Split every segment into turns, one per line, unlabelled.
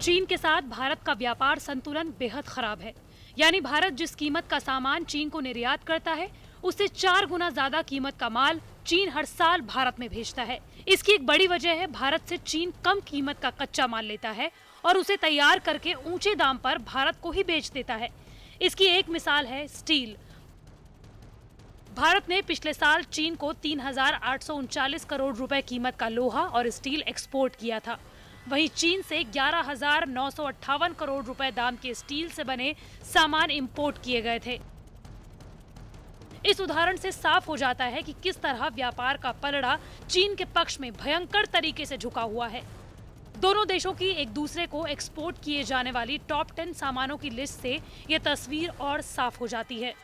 चीन के साथ भारत का व्यापार संतुलन बेहद खराब है। यानी भारत जिस कीमत का सामान चीन को निर्यात करता है, उससे 4 गुना ज्यादा कीमत का माल चीन हर साल भारत में भेजता है। इसकी एक बड़ी वजह है भारत से चीन कम कीमत का कच्चा माल लेता है और उसे तैयार करके ऊंचे दाम पर भारत को ही बेच देता है। इसकी एक मिसाल है स्टील। भारत ने पिछले साल चीन को 3,839 करोड़ रुपए कीमत का लोहा और स्टील एक्सपोर्ट किया था। वहीं चीन से 11,958 करोड़ रुपए दाम के स्टील से बने सामान इंपोर्ट किए गए थे। इस उदाहरण से साफ हो जाता है कि किस तरह व्यापार का पलड़ा चीन के पक्ष में भयंकर तरीके से झुका हुआ है। दोनों देशों की एक दूसरे को एक्सपोर्ट किए जाने वाली टॉप 10 सामानों की लिस्ट से यह तस्वीर और साफ हो जाती है।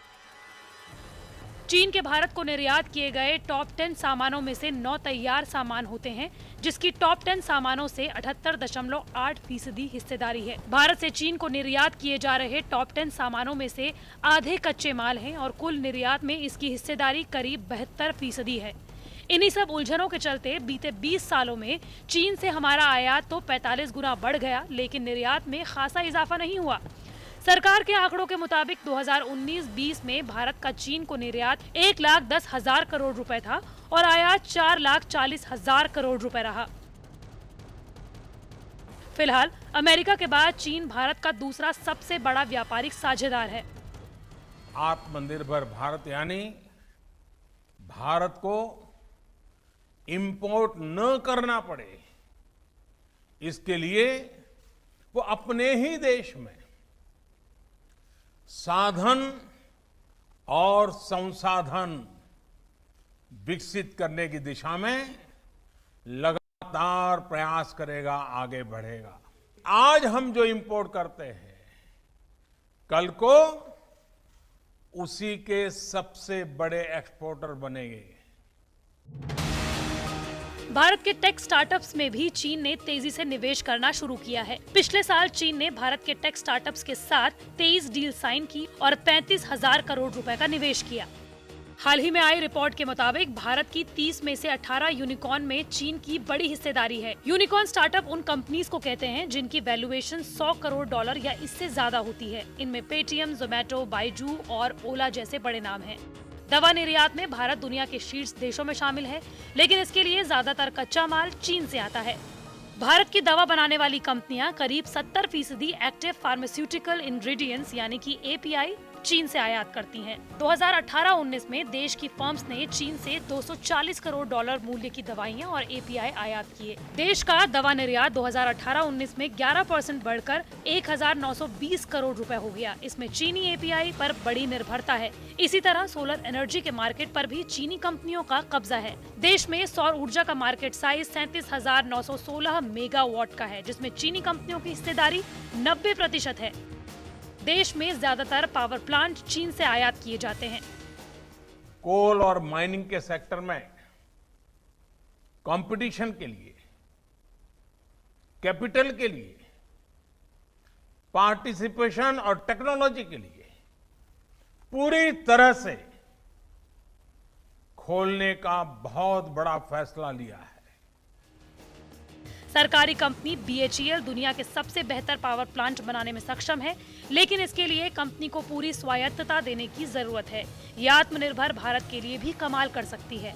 चीन के भारत को निर्यात किए गए टॉप 10 सामानों में से 9 तैयार सामान होते हैं, जिसकी टॉप 10 सामानों से 78.8% हिस्सेदारी है। भारत से चीन को निर्यात किए जा रहे टॉप 10 सामानों में से आधे कच्चे माल हैं और कुल निर्यात में इसकी हिस्सेदारी करीब 72% है। इन्हीं सब उलझनों के चलते बीते 20 सालों में चीन से हमारा आयात तो 45 गुना बढ़ गया, लेकिन निर्यात में खासा इजाफा नहीं हुआ। सरकार के आंकड़ों के मुताबिक 2019-20 में भारत का चीन को निर्यात 1,10,000 करोड़ रुपए था और आयात 4,40,000 करोड़ रुपए रहा। फिलहाल अमेरिका के बाद चीन भारत का दूसरा सबसे बड़ा व्यापारिक साझेदार है।
आत्मनिर्भर भारत यानी भारत को इंपोर्ट न करना पड़े, इसके लिए वो अपने ही देश में साधन और संसाधन विकसित करने की दिशा में लगातार प्रयास करेगा, आगे बढ़ेगा। आज हम जो इंपोर्ट करते हैं, कल को उसी के सबसे बड़े एक्सपोर्टर बनेंगे।
भारत के टेक स्टार्टअप्स में भी चीन ने तेजी से निवेश करना शुरू किया है। पिछले साल चीन ने भारत के टेक स्टार्टअप्स के साथ 23 डील साइन की और 35,000 करोड़ रुपए का निवेश किया। हाल ही में आई रिपोर्ट के मुताबिक भारत की 30 में से 18 यूनिकॉर्न में चीन की बड़ी हिस्सेदारी है। यूनिकॉर्न स्टार्टअप उन कंपनीज को कहते हैं जिनकी वैल्यूएशन $100 करोड़ या इससे ज्यादा होती है। इनमें पेटीएम, जोमैटो, बाइजू और ओला जैसे बड़े नाम हैं। दवा निर्यात में भारत दुनिया के शीर्ष देशों में शामिल है, लेकिन इसके लिए ज्यादातर कच्चा माल चीन से आता है। भारत की दवा बनाने वाली कंपनियां करीब 70% एक्टिव फार्मास्यूटिकल इंग्रेडिएंट्स यानी कि एपीआई चीन से आयात करती हैं। 2018-19 में देश की फर्म्स ने चीन से $240 करोड़ मूल्य की दवाइयां और एपीआई आयात किए। देश का दवा निर्यात 2018-19 में 11% बढ़कर 1,920 करोड़ रुपए हो गया। इसमें चीनी एपीआई पर बड़ी निर्भरता है। इसी तरह सोलर एनर्जी के मार्केट पर भी चीनी कंपनियों का कब्जा है। देश में सौर ऊर्जा का मार्केट साइज 37,916 मेगावाट का है, जिसमें चीनी कंपनियों की हिस्सेदारी 90% है। देश में ज्यादातर पावर प्लांट चीन से आयात किए जाते हैं।
कोल और माइनिंग के सेक्टर में कंपटीशन के लिए, कैपिटल के लिए, पार्टिसिपेशन और टेक्नोलॉजी के लिए पूरी तरह से खोलने का बहुत बड़ा फैसला लिया है।
सरकारी कंपनी बीएचईएल दुनिया के सबसे बेहतर पावर प्लांट बनाने में सक्षम है, लेकिन इसके लिए कंपनी को पूरी स्वायत्तता देने की जरूरत है। ये आत्मनिर्भर भारत के लिए भी कमाल कर सकती है।